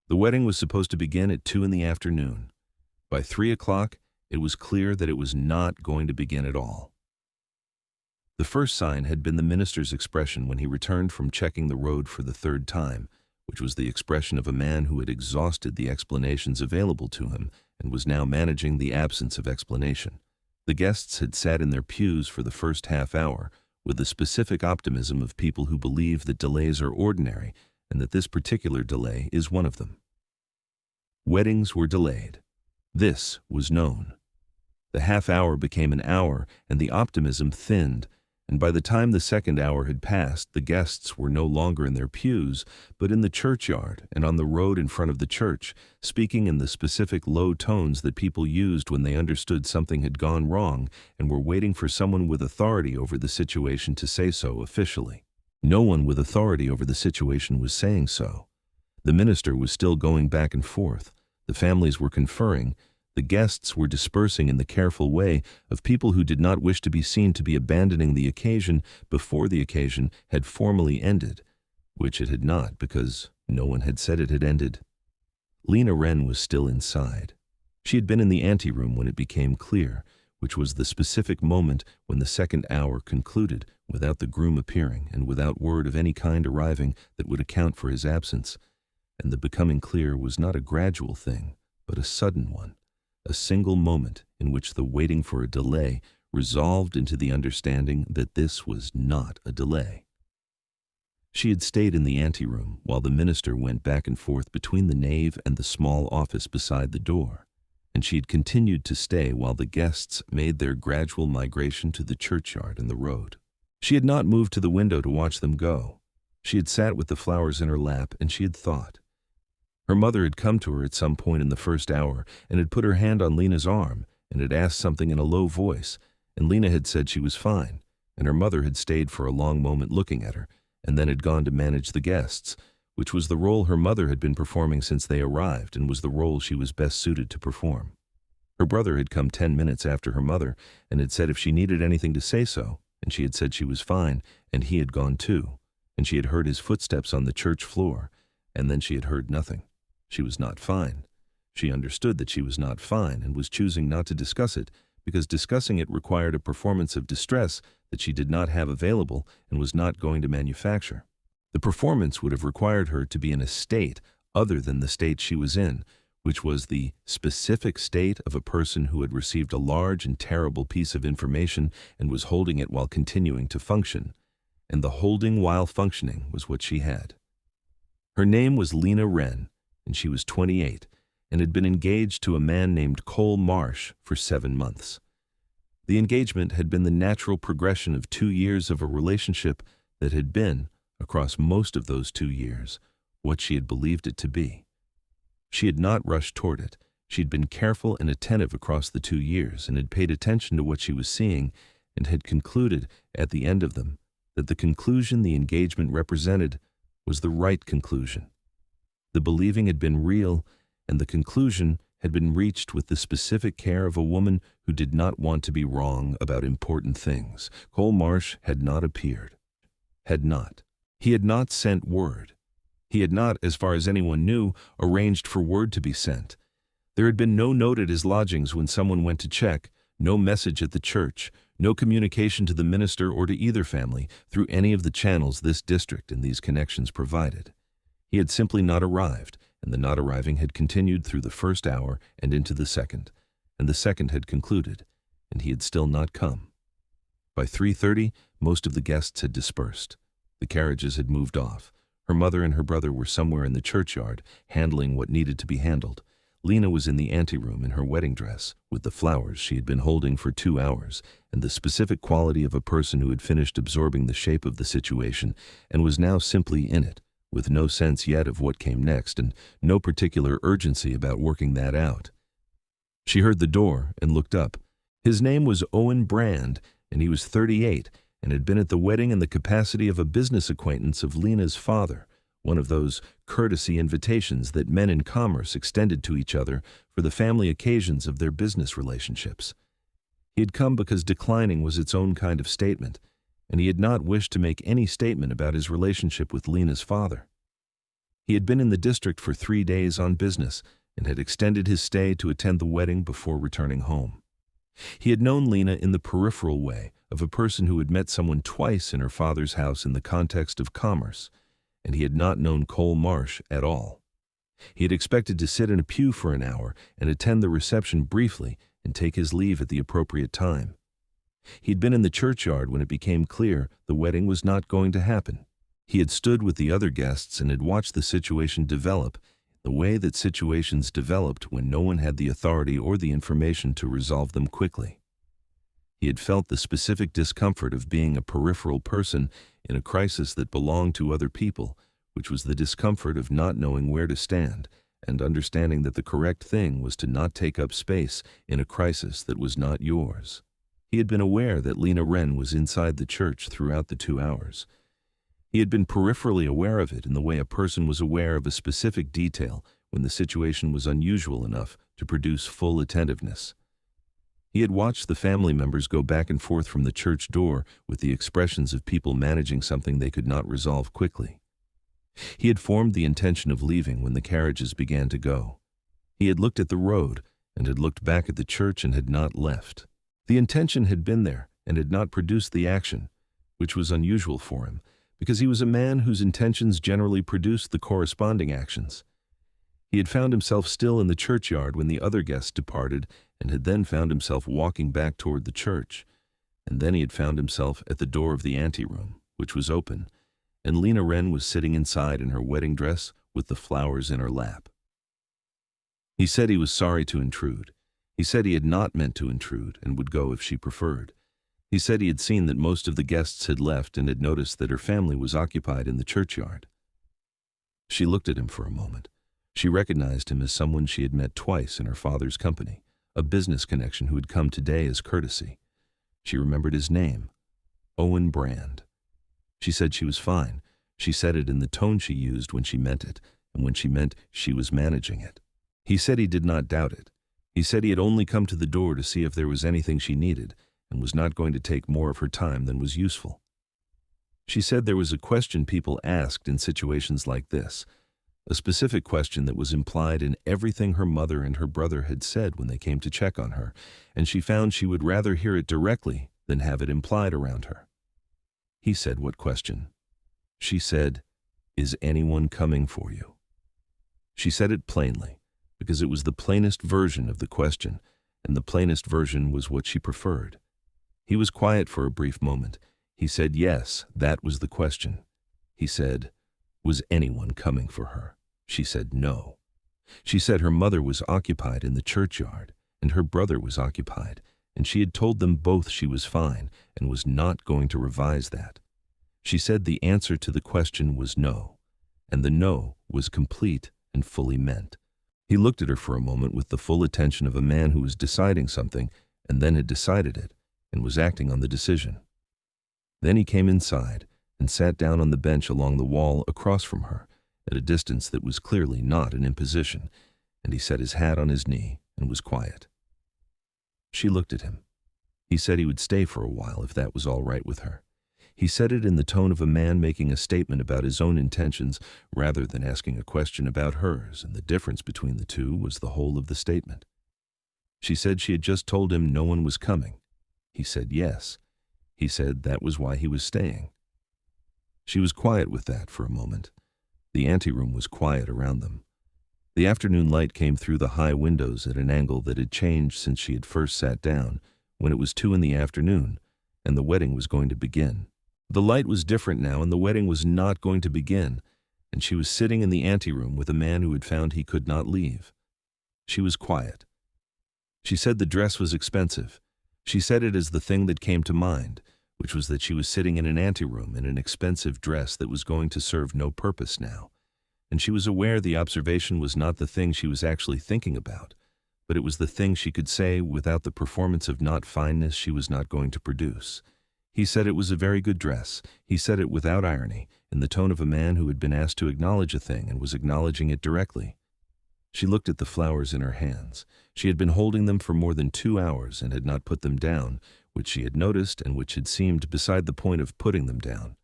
The wedding was supposed to begin at 2 in the afternoon. By 3 o'clock, it was clear that it was not going to begin at all. The first sign had been the minister's expression when he returned from checking the road for the third time, which was the expression of a man who had exhausted the explanations available to him and was now managing the absence of explanation. The guests had sat in their pews for the first half hour with the specific optimism of people who believe that delays are ordinary and that this particular delay is one of them. Weddings were delayed. This was known. The half hour became an hour and the optimism thinned, and by the time the second hour had passed, the guests were no longer in their pews, but in the churchyard and on the road in front of the church, speaking in the specific low tones that people used when they understood something had gone wrong and were waiting for someone with authority over the situation to say so officially. No one with authority over the situation was saying so. The minister was still going back and forth. The families were conferring. The guests were dispersing in the careful way of people who did not wish to be seen to be abandoning the occasion before the occasion had formally ended, which it had not because no one had said it had ended. Lena Wren was still inside. She had been in the anteroom when it became clear, which was the specific moment when the second hour concluded, without the groom appearing and without word of any kind arriving that would account for his absence. And the becoming clear was not a gradual thing, but a sudden one. A single moment in which the waiting for a delay resolved into the understanding that this was not a delay. She had stayed in the anteroom while the minister went back and forth between the nave and the small office beside the door, and she had continued to stay while the guests made their gradual migration to the churchyard and the road. She had not moved to the window to watch them go. She had sat with the flowers in her lap and she had thought. Her mother had come to her at some point in the first hour and had put her hand on Lena's arm and had asked something in a low voice, and Lena had said she was fine, and her mother had stayed for a long moment looking at her and then had gone to manage the guests, which was the role her mother had been performing since they arrived and was the role she was best suited to perform. Her brother had come 10 minutes after her mother and had said if she needed anything to say so, and she had said she was fine, and he had gone too, and she had heard his footsteps on the church floor, and then she had heard nothing. She was not fine. She understood that she was not fine and was choosing not to discuss it because discussing it required a performance of distress that she did not have available and was not going to manufacture. The performance would have required her to be in a state other than the state she was in, which was the specific state of a person who had received a large and terrible piece of information and was holding it while continuing to function. And the holding while functioning was what she had. Her name was Lena Wren, and she was 28, and had been engaged to a man named Cole Marsh for 7 months. The engagement had been the natural progression of 2 years of a relationship that had been, across most of those 2 years, what she had believed it to be. She had not rushed toward it. She had been careful and attentive across the 2 years and had paid attention to what she was seeing and had concluded, at the end of them, that the conclusion the engagement represented was the right conclusion. The believing had been real, and the conclusion had been reached with the specific care of a woman who did not want to be wrong about important things. Cole Marsh had not appeared. Had not. He had not sent word. He had not, as far as anyone knew, arranged for word to be sent. There had been no note at his lodgings when someone went to check, no message at the church, no communication to the minister or to either family through any of the channels this district and these connections provided. He had simply not arrived, and the not arriving had continued through the first hour and into the second, and the second had concluded, and he had still not come. By 3:30, most of the guests had dispersed. The carriages had moved off. Her mother and her brother were somewhere in the churchyard, handling what needed to be handled. Lena was in the anteroom in her wedding dress, with the flowers she had been holding for 2 hours, and the specific quality of a person who had finished absorbing the shape of the situation and was now simply in it, with no sense yet of what came next and no particular urgency about working that out. She heard the door and looked up. His name was Owen Brand, and he was 38 and had been at the wedding in the capacity of a business acquaintance of Lena's father, one of those courtesy invitations that men in commerce extended to each other for the family occasions of their business relationships. He had come because declining was its own kind of statement, and he had not wished to make any statement about his relationship with Lena's father. He had been in the district for 3 days on business and had extended his stay to attend the wedding before returning home. He had known Lena in the peripheral way of a person who had met someone twice in her father's house in the context of commerce, and he had not known Cole Marsh at all. He had expected to sit in a pew for an hour and attend the reception briefly and take his leave at the appropriate time. He had been in the churchyard when it became clear the wedding was not going to happen. He had stood with the other guests and had watched the situation develop the way that situations developed when no one had the authority or the information to resolve them quickly. He had felt the specific discomfort of being a peripheral person in a crisis that belonged to other people, which was the discomfort of not knowing where to stand and understanding that the correct thing was to not take up space in a crisis that was not yours. He had been aware that Lena Wren was inside the church throughout the 2 hours. He had been peripherally aware of it in the way a person was aware of a specific detail when the situation was unusual enough to produce full attentiveness. He had watched the family members go back and forth from the church door with the expressions of people managing something they could not resolve quickly. He had formed the intention of leaving when the carriages began to go. He had looked at the road and had looked back at the church and had not left. The intention had been there and had not produced the action, which was unusual for him, because he was a man whose intentions generally produced the corresponding actions. He had found himself still in the churchyard when the other guests departed and had then found himself walking back toward the church, and then he had found himself at the door of the anteroom, which was open, and Lena Wren was sitting inside in her wedding dress with the flowers in her lap. He said he was sorry to intrude. He said he had not meant to intrude and would go if she preferred. He said he had seen that most of the guests had left and had noticed that her family was occupied in the churchyard. She looked at him for a moment. She recognized him as someone she had met twice in her father's company, a business connection who had come today as courtesy. She remembered his name, Owen Brand. She said she was fine. She said it in the tone she used when she meant it, and when she meant she was managing it. He said he did not doubt it. He said he had only come to the door to see if there was anything she needed, and was not going to take more of her time than was useful. She said there was a question people asked in situations like this, a specific question that was implied in everything her mother and her brother had said when they came to check on her, and she found she would rather hear it directly than have it implied around her. He said, "What question?" She said, "Is anyone coming for you?" She said it plainly, because it was the plainest version of the question, and the plainest version was what she preferred. He was quiet for a brief moment. He said, yes, that was the question. He said, was anyone coming for her? She said no. She said her mother was occupied in the churchyard, and her brother was occupied, and she had told them both she was fine and was not going to revise that. She said the answer to the question was no, and the no was complete and fully meant. He looked at her for a moment with the full attention of a man who was deciding something and then had decided it and was acting on the decision. Then he came inside and sat down on the bench along the wall across from her, at a distance that was clearly not an imposition, and he set his hat on his knee and was quiet. She looked at him. He said he would stay for a while if that was all right with her. He said it in the tone of a man making a statement about his own intentions rather than asking a question about hers, and the difference between the two was the whole of the statement. She said she had just told him no one was coming. He said yes. He said that was why he was staying. She was quiet with that for a moment. The anteroom was quiet around them. The afternoon light came through the high windows at an angle that had changed since she had first sat down, when it was 2 p.m, and the wedding was going to begin. The light was different now, and the wedding was not going to begin, and she was sitting in the anteroom with a man who had found he could not leave. She was quiet. She said the dress was expensive. She said it as the thing that came to mind, which was that she was sitting in an anteroom in an expensive dress that was going to serve no purpose now, and she was aware the observation was not the thing she was actually thinking about, but it was the thing she could say without the performance of not fineness she was not going to produce. He said it was a very good dress. He said it without irony, in the tone of a man who had been asked to acknowledge a thing and was acknowledging it directly. She looked at the flowers in her hands. She had been holding them for more than 2 hours and had not put them down, which she had noticed and which had seemed beside the point of putting them down.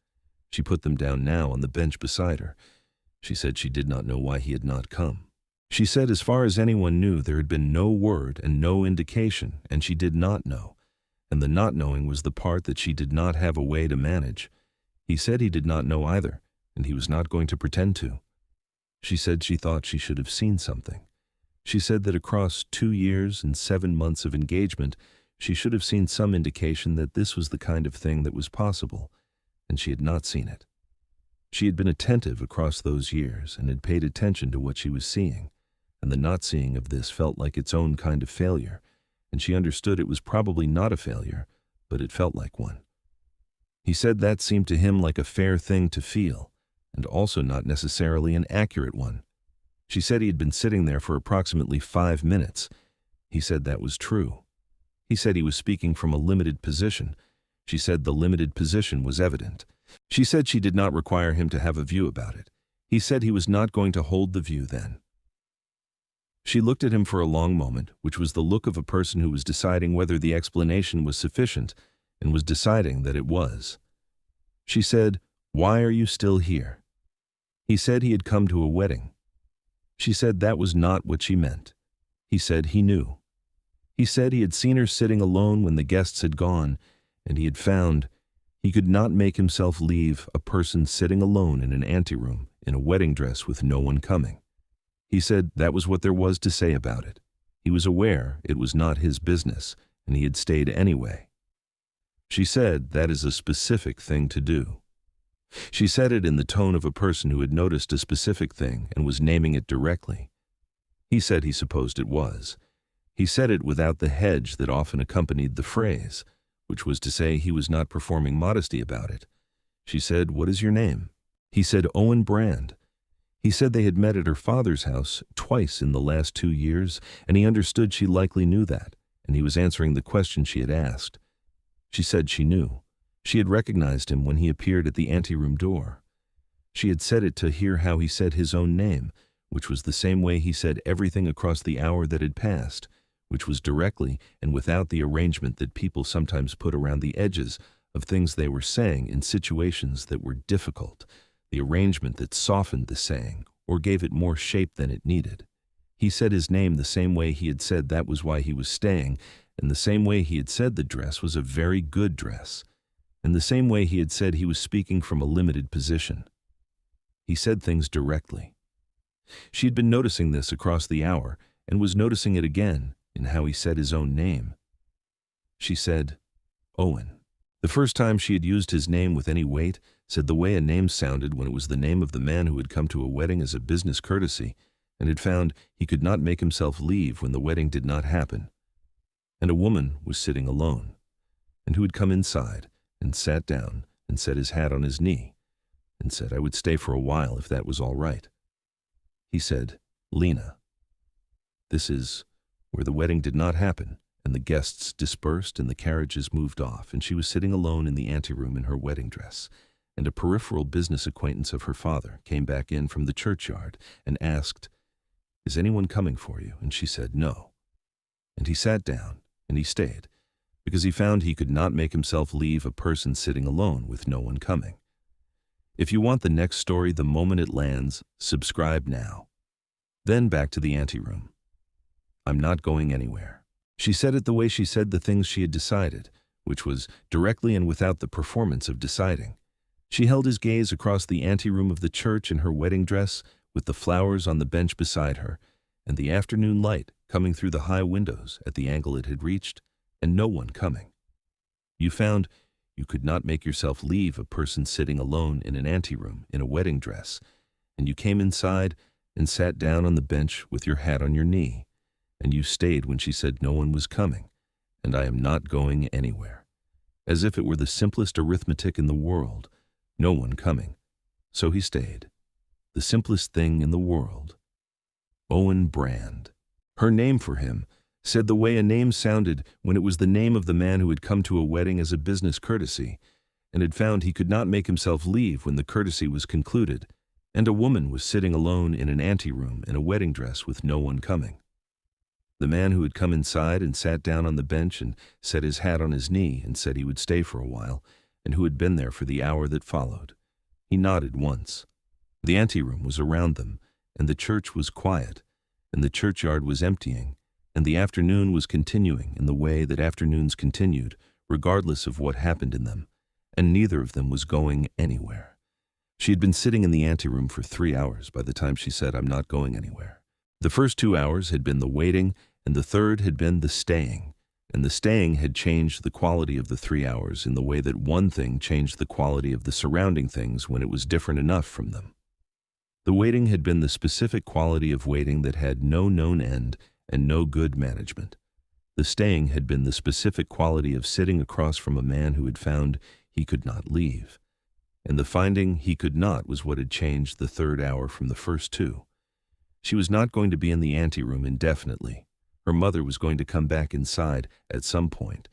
She put them down now on the bench beside her. She said she did not know why he had not come. She said as far as anyone knew there had been no word and no indication, and she did not know, and the not knowing was the part that she did not have a way to manage. He said he did not know either, and he was not going to pretend to. She said she thought she should have seen something. She said that across 2 years and 7 months of engagement, she should have seen some indication that this was the kind of thing that was possible, and she had not seen it. She had been attentive across those years and had paid attention to what she was seeing, and the not seeing of this felt like its own kind of failure, and she understood it was probably not a failure, but it felt like one. He said that seemed to him like a fair thing to feel, and also not necessarily an accurate one. She said he had been sitting there for approximately 5 minutes. He said that was true. He said he was speaking from a limited position. She said the limited position was evident. She said she did not require him to have a view about it. He said he was not going to hold the view then. She looked at him for a long moment, which was the look of a person who was deciding whether the explanation was sufficient and was deciding that it was. She said, "Why are you still here?" He said he had come to a wedding. She said that was not what she meant. He said he knew. He said he had seen her sitting alone when the guests had gone, and he had found he could not make himself leave a person sitting alone in an anteroom in a wedding dress with no one coming. He said that was what there was to say about it. He was aware it was not his business, and he had stayed anyway. She said that is a specific thing to do. She said it in the tone of a person who had noticed a specific thing and was naming it directly. He said he supposed it was. He said it without the hedge that often accompanied the phrase, which was to say he was not performing modesty about it. She said, "What is your name?" He said, "Owen Brand." He said they had met at her father's house twice in the last 2 years, and he understood she likely knew that, and he was answering the question she had asked. She said she knew. She had recognized him when he appeared at the anteroom door. She had said it to hear how he said his own name, which was the same way he said everything across the hour that had passed, which was directly and without the arrangement that people sometimes put around the edges of things they were saying in situations that were difficult, the arrangement that softened the saying or gave it more shape than it needed. He said his name the same way he had said that was why he was staying, and the same way he had said the dress was a very good dress, and the same way he had said he was speaking from a limited position. He said things directly. She had been noticing this across the hour and was noticing it again in how he said his own name. She said, "Owen." The first time she had used his name with any weight, said the way a name sounded when it was the name of the man who had come to a wedding as a business courtesy and had found he could not make himself leave when the wedding did not happen. And a woman was sitting alone, and who had come inside and sat down and set his hat on his knee and said I would stay for a while if that was all right. He said, "Lena, this is where the wedding did not happen, and the guests dispersed and the carriages moved off, and she was sitting alone in the anteroom in her wedding dress, and a peripheral business acquaintance of her father came back in from the churchyard and asked, 'Is anyone coming for you?' And she said, 'No.' And he sat down, and he stayed, because he found he could not make himself leave a person sitting alone with no one coming. If you want the next story the moment it lands, subscribe now. Then back to the anteroom. I'm not going anywhere. She said it the way she said the things she had decided, which was directly and without the performance of deciding. She held his gaze across the anteroom of the church in her wedding dress, with the flowers on the bench beside her, and the afternoon light coming through the high windows at the angle it had reached, and no one coming. You found you could not make yourself leave a person sitting alone in an anteroom in a wedding dress, and you came inside and sat down on the bench with your hat on your knee, and you stayed when she said no one was coming, and I am not going anywhere. As if it were the simplest arithmetic in the world, no one coming. So he stayed. The simplest thing in the world. Owen Brand. Her name for him, said the way a name sounded when it was the name of the man who had come to a wedding as a business courtesy, and had found he could not make himself leave when the courtesy was concluded, and a woman was sitting alone in an anteroom in a wedding dress with no one coming. The man who had come inside and sat down on the bench and set his hat on his knee and said he would stay for a while, and who had been there for the hour that followed. He nodded once. The anteroom was around them, and the church was quiet, and the churchyard was emptying, and the afternoon was continuing in the way that afternoons continued, regardless of what happened in them, and neither of them was going anywhere. She had been sitting in the anteroom for 3 hours by the time she said, "I'm not going anywhere." The first 2 hours had been the waiting, and the third had been the staying, and the staying had changed the quality of the 3 hours in the way that one thing changed the quality of the surrounding things when it was different enough from them. The waiting had been the specific quality of waiting that had no known end and no good management. The staying had been the specific quality of sitting across from a man who had found he could not leave. And the finding he could not was what had changed the third hour from the first two. She was not going to be in the anteroom indefinitely. Her mother was going to come back inside at some point,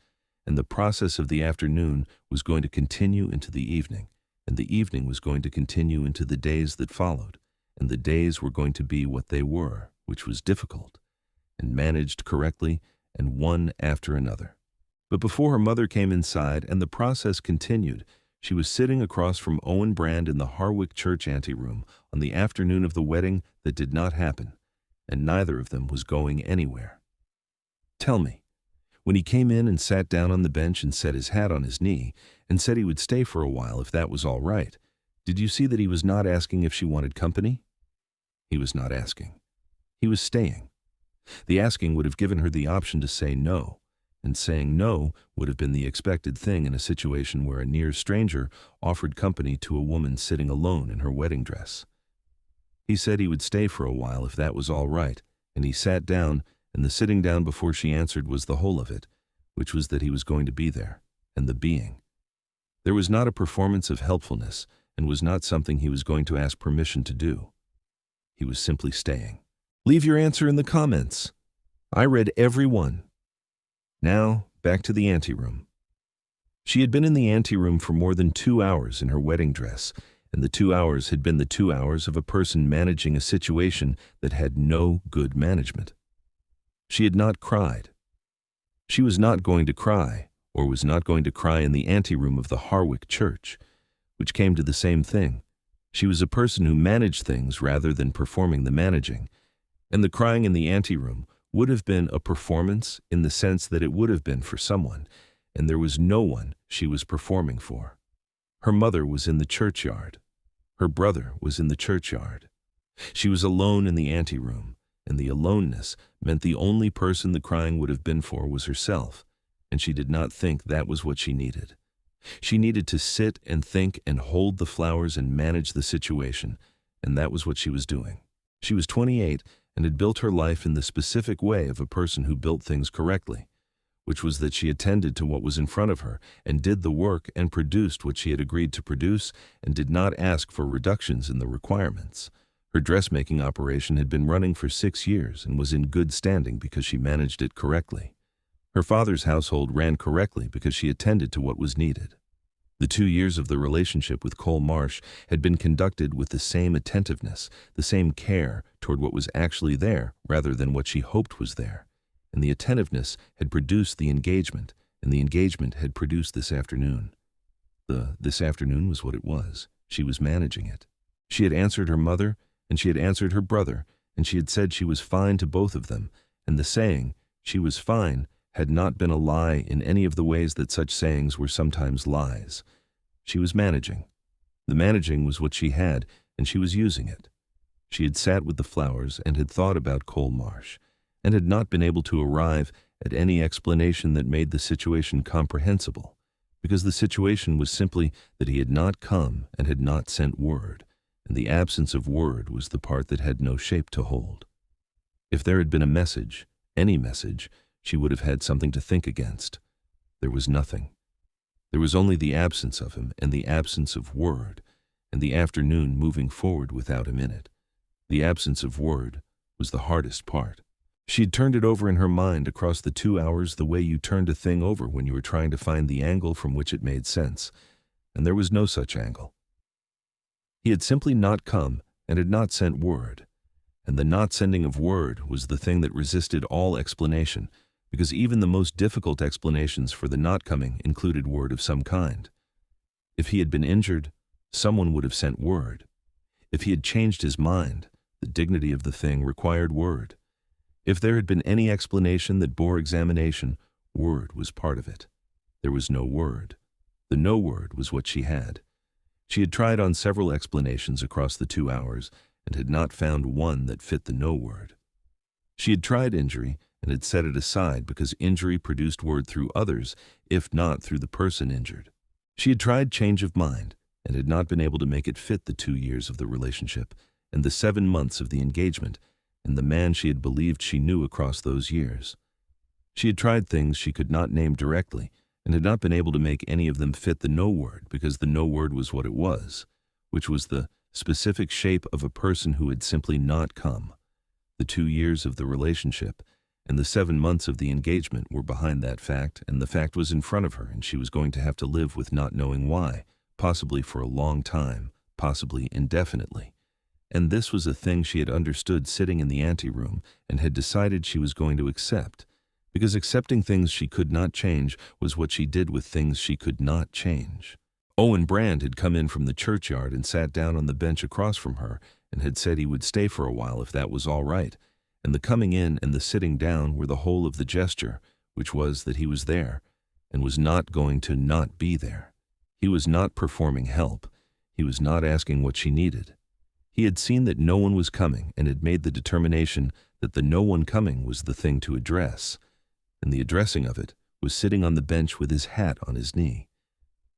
and the process of the afternoon was going to continue into the evening, and the evening was going to continue into the days that followed, and the days were going to be what they were, which was difficult, and managed correctly, and one after another. But before her mother came inside and the process continued, she was sitting across from Owen Brand in the Harwick Church anteroom on the afternoon of the wedding that did not happen, and neither of them was going anywhere. Tell me, when he came in and sat down on the bench and set his hat on his knee and said he would stay for a while if that was all right, did you see that he was not asking if she wanted company? He was not asking. He was staying. The asking would have given her the option to say no, and saying no would have been the expected thing in a situation where a near stranger offered company to a woman sitting alone in her wedding dress. He said he would stay for a while if that was all right, and he sat down, and the sitting down before she answered was the whole of it, which was that he was going to be there, and the being. There was not a performance of helpfulness, and was not something he was going to ask permission to do. He was simply staying. Leave your answer in the comments. I read every one. Now, back to the anteroom. She had been in the anteroom for more than 2 hours in her wedding dress, and the 2 hours had been the 2 hours of a person managing a situation that had no good management. She had not cried. She was not going to cry, or was not going to cry in the anteroom of the Harwick Church, which came to the same thing. She was a person who managed things rather than performing the managing, and the crying in the anteroom would have been a performance in the sense that it would have been for someone, and there was no one she was performing for. Her mother was in the churchyard. Her brother was in the churchyard. She was alone in the anteroom, and the aloneness meant the only person the crying would have been for was herself, and she did not think that was what she needed. She needed to sit and think and hold the flowers and manage the situation, and that was what she was doing. She was 28 and had built her life in the specific way of a person who built things correctly, which was that she attended to what was in front of her and did the work and produced what she had agreed to produce and did not ask for reductions in the requirements. Her dressmaking operation had been running for 6 years and was in good standing because she managed it correctly. Her father's household ran correctly because she attended to what was needed. The 2 years of the relationship with Cole Marsh had been conducted with the same attentiveness, the same care toward what was actually there rather than what she hoped was there. And the attentiveness had produced the engagement, and the engagement had produced this afternoon. This afternoon was what it was. She was managing it. She had answered her mother, and she had answered her brother, and she had said she was fine to both of them, and the saying, she was fine, had not been a lie in any of the ways that such sayings were sometimes lies. She was managing. The managing was what she had, and she was using it. She had sat with the flowers and had thought about Cole Marsh, and had not been able to arrive at any explanation that made the situation comprehensible, because the situation was simply that he had not come and had not sent word, and the absence of word was the part that had no shape to hold. If there had been a message, any message, she would have had something to think against. There was nothing. There was only the absence of him and the absence of word, and the afternoon moving forward without him in it. The absence of word was the hardest part. She had turned it over in her mind across the 2 hours the way you turned a thing over when you were trying to find the angle from which it made sense, and there was no such angle. He had simply not come and had not sent word, and the not sending of word was the thing that resisted all explanation, because even the most difficult explanations for the not coming included word of some kind. If he had been injured, someone would have sent word. If he had changed his mind, the dignity of the thing required word. If there had been any explanation that bore examination, word was part of it. There was no word. The no word was what she had. She had tried on several explanations across the 2 hours and had not found one that fit the no word. She had tried injury and had set it aside because injury produced word through others, if not through the person injured. She had tried change of mind and had not been able to make it fit the 2 years of the relationship and the 7 months of the engagement and the man she had believed she knew across those years. She had tried things she could not name directly and had not been able to make any of them fit the no word because the no word was what it was, which was the specific shape of a person who had simply not come. The 2 years of the relationship and the 7 months of the engagement were behind that fact, and the fact was in front of her, and she was going to have to live with not knowing why, possibly for a long time, possibly indefinitely. And this was a thing she had understood sitting in the anteroom and had decided she was going to accept, because accepting things she could not change was what she did with things she could not change. Owen Brand had come in from the churchyard and sat down on the bench across from her and had said he would stay for a while if that was all right, and the coming in and the sitting down were the whole of the gesture, which was that he was there and was not going to not be there. He was not performing help. He was not asking what she needed. He had seen that no one was coming and had made the determination that the no one coming was the thing to address, and the addressing of it was sitting on the bench with his hat on his knee.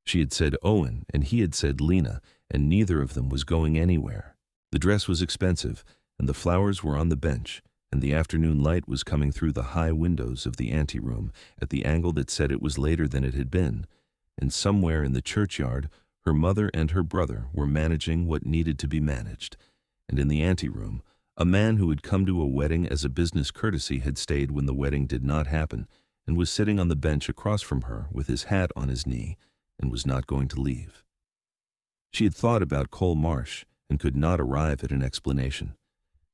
She had said Owen and he had said Lena, and neither of them was going anywhere. The dress was expensive, and the flowers were on the bench, and the afternoon light was coming through the high windows of the anteroom at the angle that said it was later than it had been, and somewhere in the churchyard her mother and her brother were managing what needed to be managed, and in the anteroom a man who had come to a wedding as a business courtesy had stayed when the wedding did not happen and was sitting on the bench across from her with his hat on his knee and was not going to leave. She had thought about Cole Marsh and could not arrive at an explanation.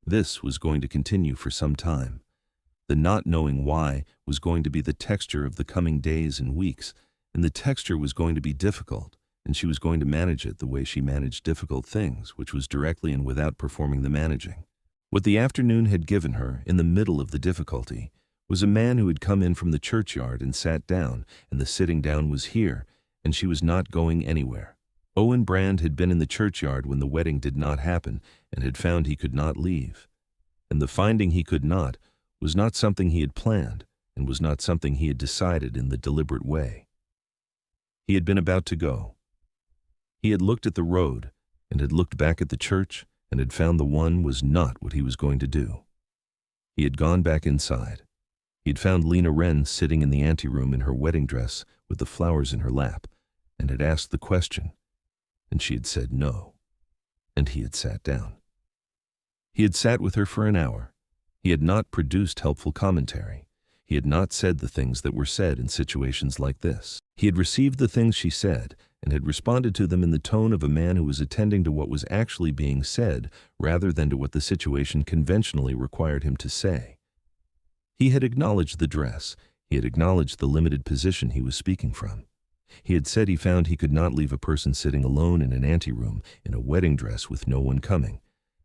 This was going to continue for some time. The not knowing why was going to be the texture of the coming days and weeks, and the texture was going to be difficult, and she was going to manage it the way she managed difficult things, which was directly and without performing the managing. What the afternoon had given her, in the middle of the difficulty, was a man who had come in from the churchyard and sat down, and the sitting down was here, and she was not going anywhere. Owen Brand had been in the churchyard when the wedding did not happen and had found he could not leave. And the finding he could not was not something he had planned and was not something he had decided in the deliberate way. He had been about to go. He had looked at the road and had looked back at the church and had found the one was not what he was going to do. He had gone back inside. He had found Lena Wren sitting in the anteroom in her wedding dress with the flowers in her lap and had asked the question, and she had said no, and he had sat down. He had sat with her for an hour. He had not produced helpful commentary. He had not said the things that were said in situations like this. He had received the things she said and had responded to them in the tone of a man who was attending to what was actually being said rather than to what the situation conventionally required him to say. He had acknowledged the dress. He had acknowledged the limited position he was speaking from. He had said he found he could not leave a person sitting alone in an anteroom in a wedding dress with no one coming,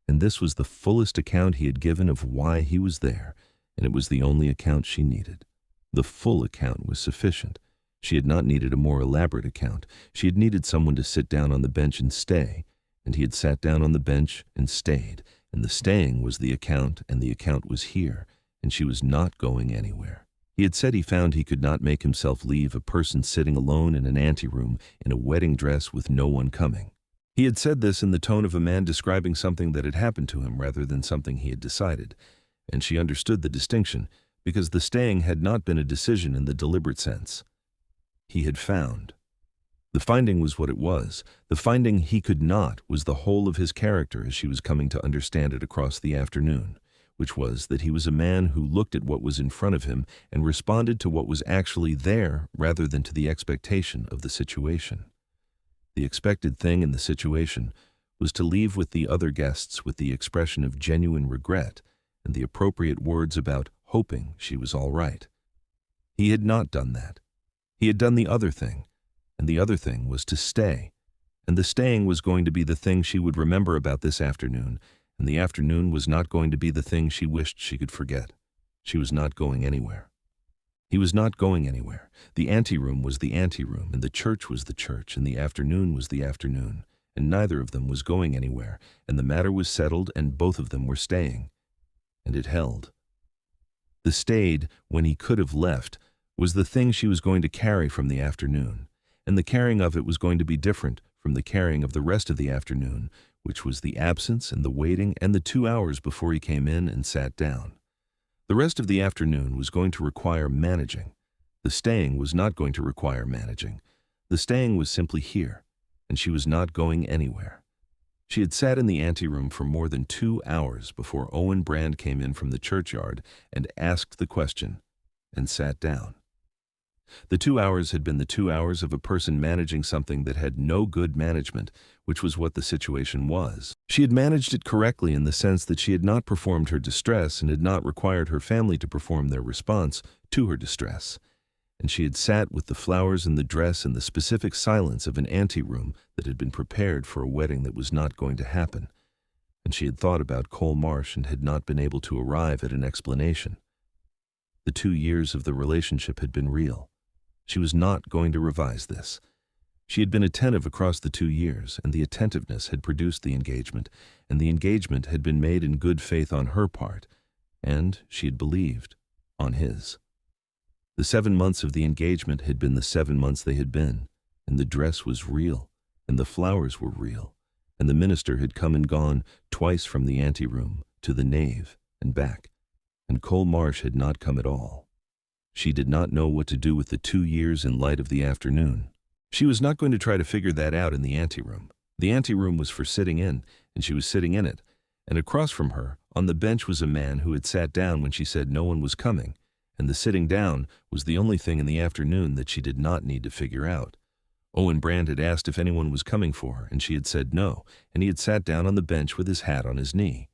and this was the fullest account he had given of why he was there, and it was the only account she needed. The full account was sufficient. She had not needed a more elaborate account. She had needed someone to sit down on the bench and stay, and he had sat down on the bench and stayed, and the staying was the account, and the account was here, and she was not going anywhere. He had said he found he could not make himself leave a person sitting alone in an anteroom in a wedding dress with no one coming. He had said this in the tone of a man describing something that had happened to him rather than something he had decided, and she understood the distinction because the staying had not been a decision in the deliberate sense. He had found. The finding was what it was. The finding he could not was the whole of his character as she was coming to understand it across the afternoon, which was that he was a man who looked at what was in front of him and responded to what was actually there rather than to the expectation of the situation. The expected thing in the situation was to leave with the other guests with the expression of genuine regret and the appropriate words about hoping she was all right. He had not done that. He had done the other thing, and the other thing was to stay, and the staying was going to be the thing she would remember about this afternoon, and the afternoon was not going to be the thing she wished she could forget. She was not going anywhere. He was not going anywhere. The anteroom was the anteroom, and the church was the church, and the afternoon was the afternoon, and neither of them was going anywhere, and the matter was settled, and both of them were staying. And it held. The stayed, when he could have left, was the thing she was going to carry from the afternoon, and the carrying of it was going to be different from the carrying of the rest of the afternoon, which was the absence and the waiting and the 2 hours before he came in and sat down. The rest of the afternoon was going to require managing. The staying was not going to require managing. The staying was simply here, and she was not going anywhere. She had sat in the anteroom for more than 2 hours before Owen Brand came in from the churchyard and asked the question, and sat down. The 2 hours had been the 2 hours of a person managing something that had no good management, which was what the situation was. She had managed it correctly in the sense that she had not performed her distress and had not required her family to perform their response to her distress. And she had sat with the flowers and the dress in the specific silence of an anteroom that had been prepared for a wedding that was not going to happen. And she had thought about Cole Marsh and had not been able to arrive at an explanation. The 2 years of the relationship had been real. She was not going to revise this. She had been attentive across the 2 years, and the attentiveness had produced the engagement, and the engagement had been made in good faith on her part, and she had believed on his. The 7 months of the engagement had been the 7 months they had been, and the dress was real, and the flowers were real, and the minister had come and gone twice from the anteroom to the nave and back, and Cole Marsh had not come at all. She did not know what to do with the 2 years in light of the afternoon. She was not going to try to figure that out in the anteroom. The anteroom was for sitting in, and she was sitting in it, and across from her, on the bench, was a man who had sat down when she said no one was coming, and the sitting down was the only thing in the afternoon that she did not need to figure out. Owen Brand had asked if anyone was coming for her, and she had said no, and he had sat down on the bench with his hat on his knee.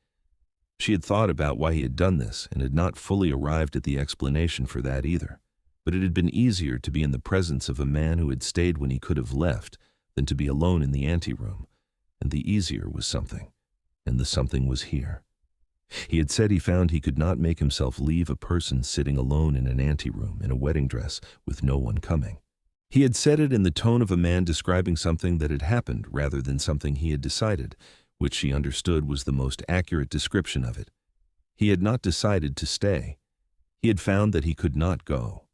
She had thought about why he had done this and had not fully arrived at the explanation for that either. But it had been easier to be in the presence of a man who had stayed when he could have left than to be alone in the anteroom, and the easier was something, and the something was here. He had said he found he could not make himself leave a person sitting alone in an anteroom in a wedding dress with no one coming. He had said it in the tone of a man describing something that had happened rather than something he had decided, which she understood was the most accurate description of it. He had not decided to stay. He had found that he could not go.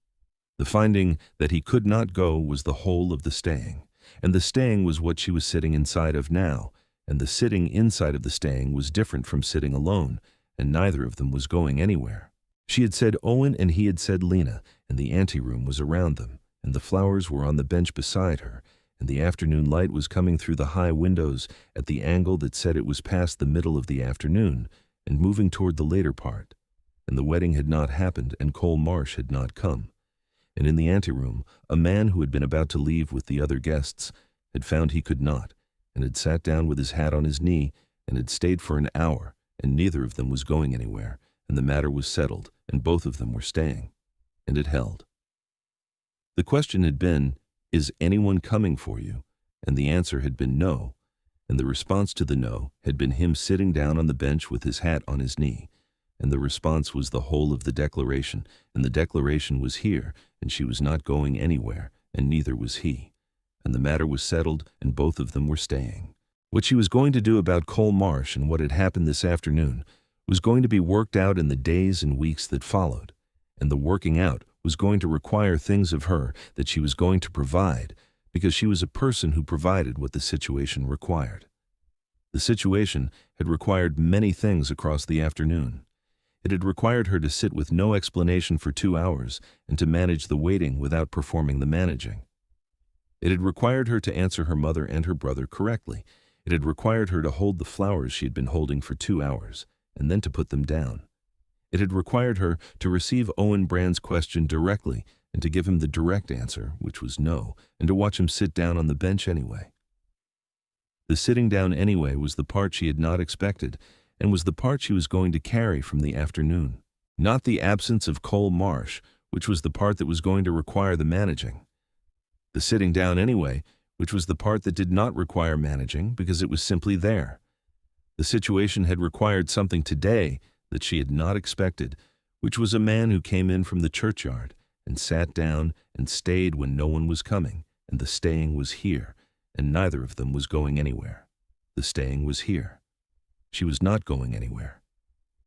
The finding that he could not go was the whole of the staying, and the staying was what she was sitting inside of now, and the sitting inside of the staying was different from sitting alone, and neither of them was going anywhere. She had said Owen and he had said Lena, and the anteroom was around them, and the flowers were on the bench beside her, and the afternoon light was coming through the high windows at the angle that said it was past the middle of the afternoon and moving toward the later part, and the wedding had not happened and Cole Marsh had not come. And in the anteroom, a man who had been about to leave with the other guests had found he could not, and had sat down with his hat on his knee and had stayed for an hour, and neither of them was going anywhere, and the matter was settled, and both of them were staying, and it held. The question had been, "Is anyone coming for you?" And the answer had been no, and the response to the no had been him sitting down on the bench with his hat on his knee, and the response was the whole of the declaration, and the declaration was here, and she was not going anywhere, and neither was he, and the matter was settled, and both of them were staying. What she was going to do about Cole Marsh and what had happened this afternoon was going to be worked out in the days and weeks that followed, and the working out was going to require things of her that she was going to provide, because she was a person who provided what the situation required. The situation had required many things across the afternoon. It had required her to sit with no explanation for 2 hours and to manage the waiting without performing the managing. It had required her to answer her mother and her brother correctly. It had required her to hold the flowers she had been holding for 2 hours and then to put them down. It had required her to receive Owen Brand's question directly and to give him the direct answer, which was no, and to watch him sit down on the bench anyway. The sitting down anyway was the part she had not expected and was the part she was going to carry from the afternoon, not the absence of Cole Marsh, which was the part that was going to require the managing. The sitting down anyway which was the part that did not require managing because it was simply there. The situation had required something today that she had not expected, which was a man who came in from the churchyard and sat down and stayed when no one was coming, and the staying was here, and neither of them was going anywhere. The staying was here. She was not going anywhere.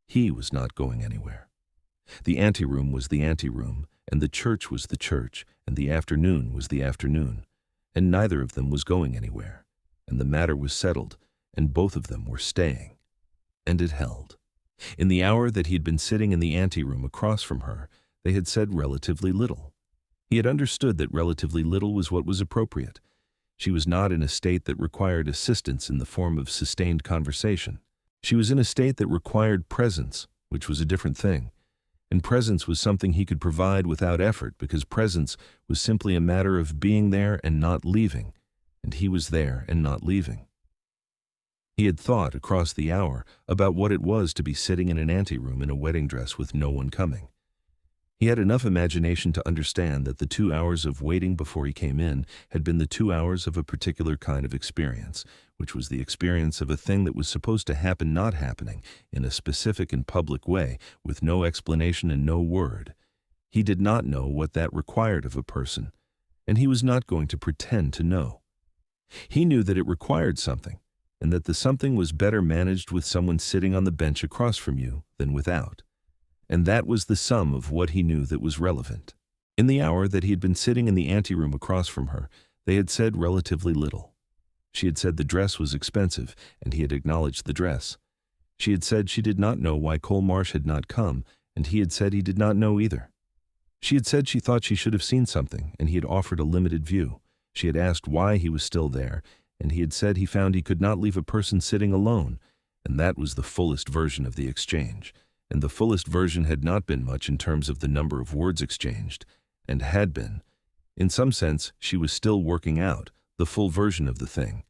He was not going anywhere. The anteroom was the anteroom, and the church was the church, and the afternoon was the afternoon, and neither of them was going anywhere, and the matter was settled, and both of them were staying. And it held. In the hour that he had been sitting in the anteroom across from her, they had said relatively little. He had understood that relatively little was what was appropriate. She was not in a state that required assistance in the form of sustained conversation. She was in a state that required presence, which was a different thing. And presence was something he could provide without effort, because presence was simply a matter of being there and not leaving, and he was there and not leaving. He had thought across the hour about what it was to be sitting in an anteroom in a wedding dress with no one coming. He had enough imagination to understand that the 2 hours of waiting before he came in had been the 2 hours of a particular kind of experience, which was the experience of a thing that was supposed to happen not happening in a specific and public way, with no explanation and no word. He did not know what that required of a person, and he was not going to pretend to know. He knew that it required something, and that the something was better managed with someone sitting on the bench across from you than without. And that was the sum of what he knew that was relevant. In the hour that he had been sitting in the anteroom across from her, they had said relatively little. She had said the dress was expensive, and he had acknowledged the dress. She had said she did not know why Cole Marsh had not come, and he had said he did not know either. She had said she thought she should have seen something, and he had offered a limited view. She had asked why he was still there, and he had said he found he could not leave a person sitting alone, and that was the fullest version of the exchange. And the fullest version had not been much in terms of the number of words exchanged, and had been. In some sense, she was still working out the full version of the thing.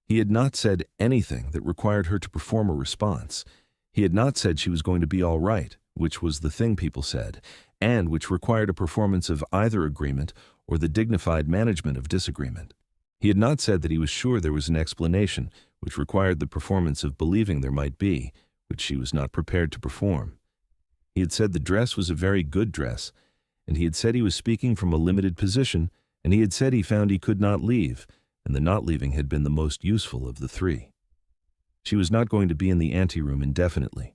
He had not said anything that required her to perform a response. He had not said she was going to be all right, which was the thing people said, and which required a performance of either agreement or the dignified management of disagreement. He had not said that he was sure there was an explanation, which required the performance of believing there might be, which she was not prepared to perform. He had said the dress was a very good dress, and he had said he was speaking from a limited position, and he had said he found he could not leave, and the not leaving had been the most useful of the three. She was not going to be in the anteroom indefinitely.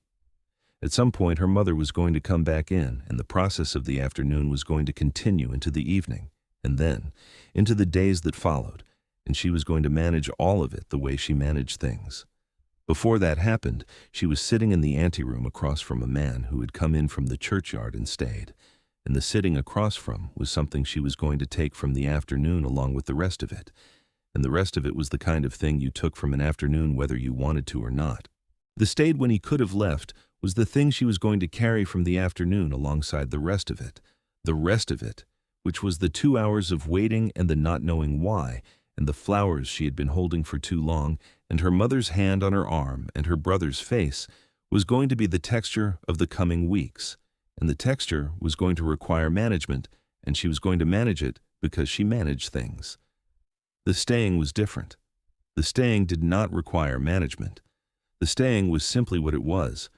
At some point her mother was going to come back in, and the process of the afternoon was going to continue into the evening, and then into the days that followed, and she was going to manage all of it the way she managed things. Before that happened, she was sitting in the anteroom across from a man who had come in from the churchyard and stayed, and the sitting across from was something she was going to take from the afternoon along with the rest of it, and the rest of it was the kind of thing you took from an afternoon whether you wanted to or not. The stayed when he could have left was the thing she was going to carry from the afternoon alongside the rest of it, which was the 2 hours of waiting and the not knowing why, and the flowers she had been holding for too long, and her mother's hand on her arm and her brother's face was going to be the texture of the coming weeks, and the texture was going to require management, and she was going to manage it because she managed things. The staying was different. The staying did not require management. The staying was simply what it was,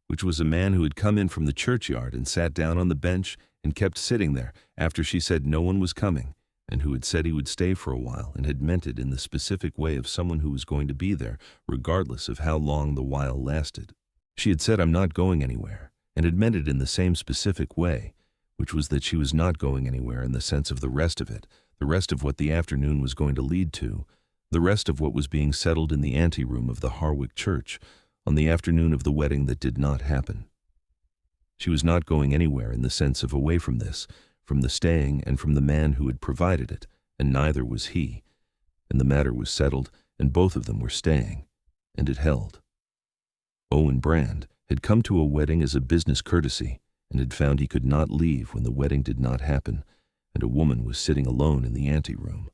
which was a man who had come in from the churchyard and sat down on the bench and kept sitting there after she said no one was coming, and who had said he would stay for a while and had meant it in the specific way of someone who was going to be there, regardless of how long the while lasted. She had said, "I'm not going anywhere," and had meant it in the same specific way, which was that she was not going anywhere in the sense of the rest of it, the rest of what the afternoon was going to lead to, the rest of what was being settled in the anteroom of the Harwick Church on the afternoon of the wedding that did not happen. She was not going anywhere in the sense of away from this, from the staying and from the man who had provided it, and neither was he, and the matter was settled, and both of them were staying, and it held. Owen Brand had come to a wedding as a business courtesy, and had found he could not leave when the wedding did not happen, and a woman was sitting alone in the anteroom,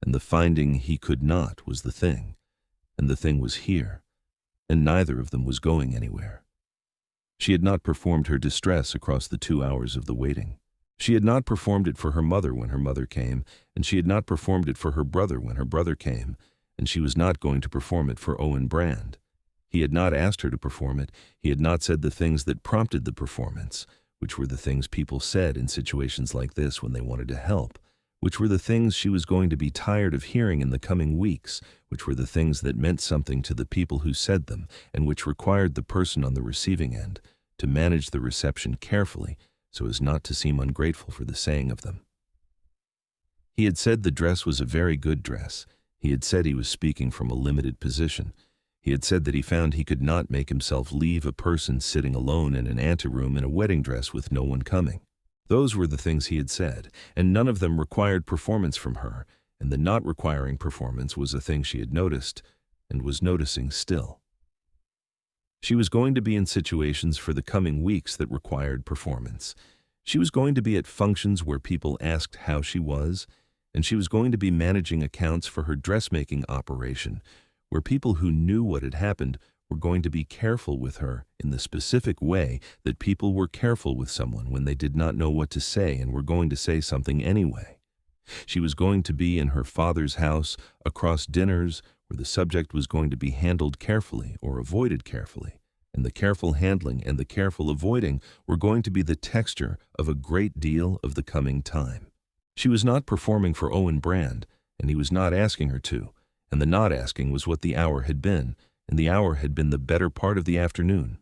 and the finding he could not was the thing, and the thing was here, and neither of them was going anywhere. She had not performed her distress across the 2 hours of the waiting. She had not performed it for her mother when her mother came, and she had not performed it for her brother when her brother came, and she was not going to perform it for Owen Brand. He had not asked her to perform it. He had not said the things that prompted the performance, which were the things people said in situations like this when they wanted to help, which were the things she was going to be tired of hearing in the coming weeks, which were the things that meant something to the people who said them, and which required the person on the receiving end to manage the reception carefully so as not to seem ungrateful for the saying of them. He had said the dress was a very good dress. He had said he was speaking from a limited position. He had said that he found he could not make himself leave a person sitting alone in an anteroom in a wedding dress with no one coming. Those were the things he had said, and none of them required performance from her, and the not requiring performance was a thing she had noticed and was noticing still. She was going to be in situations for the coming weeks that required performance. She was going to be at functions where people asked how she was, and she was going to be managing accounts for her dressmaking operation, where people who knew what had happened were going to be careful with her in the specific way that people were careful with someone when they did not know what to say and were going to say something anyway. She was going to be in her father's house across dinners where the subject was going to be handled carefully or avoided carefully, and the careful handling and the careful avoiding were going to be the texture of a great deal of the coming time. She was not performing for Owen Brand, and he was not asking her to, and the not asking was what the hour had been, and the hour had been the better part of the afternoon.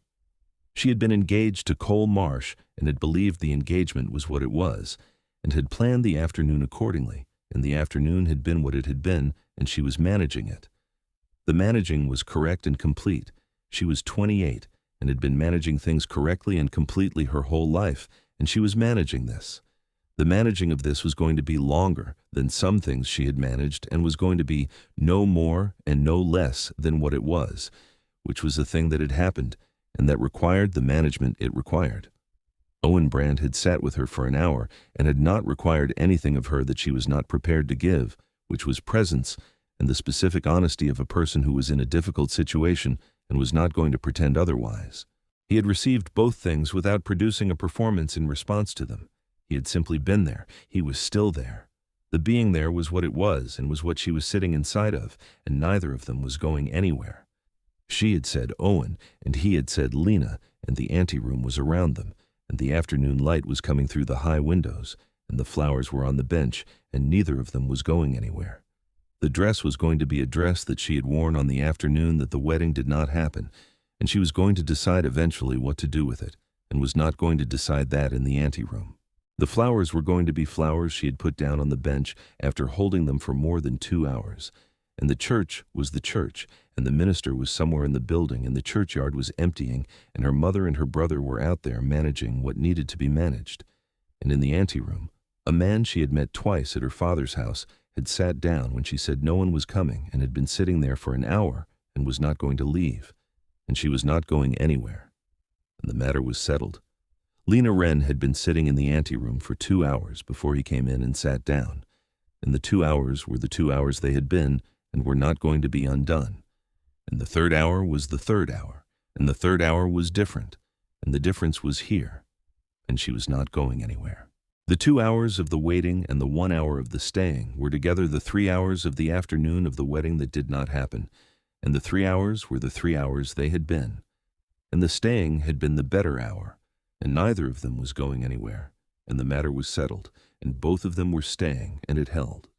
She had been engaged to Cole Marsh and had believed the engagement was what it was, and had planned the afternoon accordingly, and the afternoon had been what it had been, and she was managing it. The managing was correct and complete. She was 28 and had been managing things correctly and completely her whole life, and she was managing this. The managing of this was going to be longer than some things she had managed and was going to be no more and no less than what it was, which was a thing that had happened and that required the management it required. Owen Brand had sat with her for an hour and had not required anything of her that she was not prepared to give, which was presence and the specific honesty of a person who was in a difficult situation and was not going to pretend otherwise. He had received both things without producing a performance in response to them. He had simply been there. He was still there. The being there was what it was and was what she was sitting inside of, and neither of them was going anywhere. She had said Owen, and he had said Lena, and the anteroom was around them, and the afternoon light was coming through the high windows, and the flowers were on the bench, and neither of them was going anywhere. The dress was going to be a dress that she had worn on the afternoon that the wedding did not happen, and she was going to decide eventually what to do with it, and was not going to decide that in the anteroom. The flowers were going to be flowers she had put down on the bench after holding them for more than 2 hours. And the church was the church, and the minister was somewhere in the building, and the churchyard was emptying, and her mother and her brother were out there managing what needed to be managed. And in the anteroom, a man she had met twice at her father's house had sat down when she said no one was coming and had been sitting there for an hour and was not going to leave, and she was not going anywhere. And the matter was settled. Lena Wren had been sitting in the anteroom for 2 hours before he came in and sat down, and the 2 hours were the 2 hours they had been and were not going to be undone. And the third hour was the third hour, and the third hour was different, and the difference was here, and she was not going anywhere. The 2 hours of the waiting and the 1 hour of the staying were together the 3 hours of the afternoon of the wedding that did not happen, and the 3 hours were the 3 hours they had been, and the staying had been the better hour, and neither of them was going anywhere, and the matter was settled, and both of them were staying, and it held.